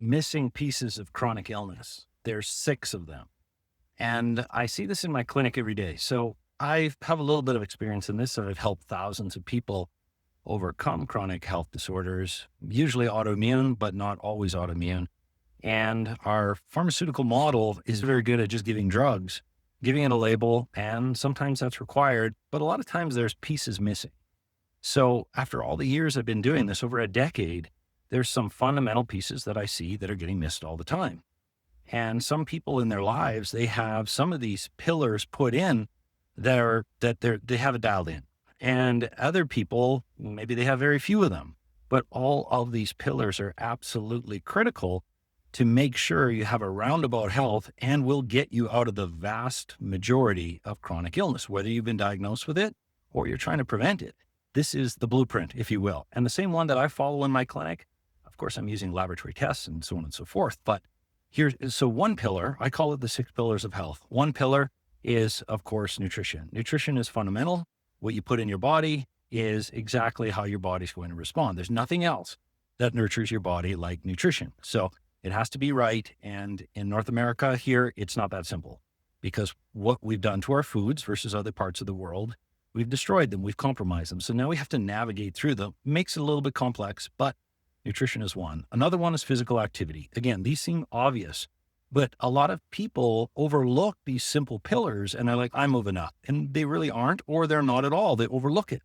missing pieces of chronic illness. There's 6 of them. And I see this in my clinic every day. So I have a little bit of experience in this. I've helped thousands of people overcome chronic health disorders, usually autoimmune, but not always autoimmune. And our pharmaceutical model is very good at just giving drugs, giving it a label, and sometimes that's required, but a lot of times there's pieces missing. So after all the years I've been doing this, over a decade, there's some fundamental pieces that I see that are getting missed all the time. And some people in their lives, they have some of these pillars put in they have it dialed in. And other people, maybe they have very few of them, but all of these pillars are absolutely critical to make sure you have a roundabout health and will get you out of the vast majority of chronic illness, whether you've been diagnosed with it or you're trying to prevent it. This is the blueprint, if you will. And the same one that I follow in my clinic. Of course, I'm using laboratory tests and so on and so forth. But so one pillar, I call it the 6 pillars of health. One pillar is, of course, nutrition. Nutrition is fundamental. What you put in your body is exactly how your body's going to respond. There's nothing else that nurtures your body like nutrition. So it has to be right. And in North America here, it's not that simple, because what we've done to our foods versus other parts of the world, we've destroyed them, we've compromised them. So now we have to navigate through them. Makes it a little bit complex, but nutrition is one. Another one is physical activity. Again, these seem obvious, but a lot of people overlook these simple pillars and they're like, I'm moving up. And they really aren't, or they're not at all. They overlook it.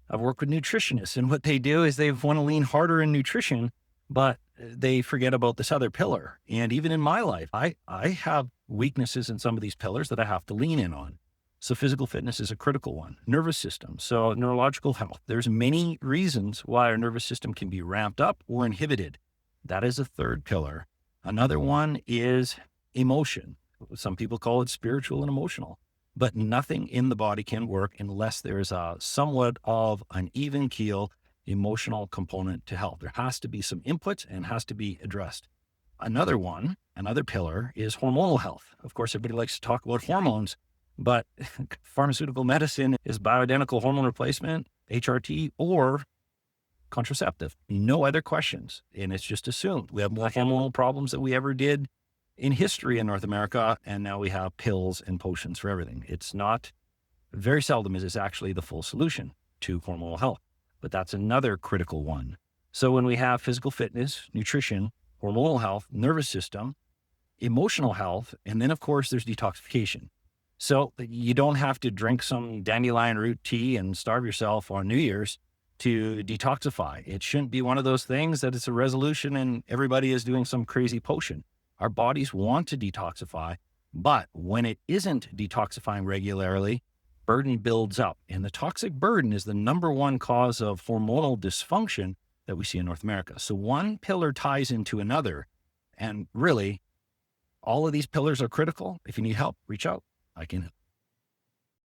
I've worked with nutritionists, and what they do is they want to lean harder in nutrition, but they forget about this other pillar. And even in my life, I have weaknesses in some of these pillars that I have to lean in on. So physical fitness is a critical one. Nervous system. So neurological health. There's many reasons why our nervous system can be ramped up or inhibited. That is a third pillar. Another one is emotion. Some people call it spiritual and emotional, but nothing in the body can work unless there is a somewhat of an even keel emotional component to health. There has to be some input and has to be addressed. Another pillar is hormonal health. Of course, everybody likes to talk about hormones, but pharmaceutical medicine is bioidentical hormone replacement, HRT, or contraceptive. No other questions. And it's just assumed. We have more hormonal problems than we ever did in history in North America. And now we have pills and potions for everything. It's not, very seldom is this actually the full solution to hormonal health, but that's another critical one. So when we have physical fitness, nutrition, hormonal health, nervous system, emotional health, and then of course there's detoxification. So you don't have to drink some dandelion root tea and starve yourself on New Year's to detoxify. It shouldn't be one of those things that it's a resolution and everybody is doing some crazy potion. Our bodies want to detoxify, but when it isn't detoxifying regularly, burden builds up. And the toxic burden is the number one cause of hormonal dysfunction that we see in North America. So one pillar ties into another. And really, all of these pillars are critical. If you need help, reach out. I can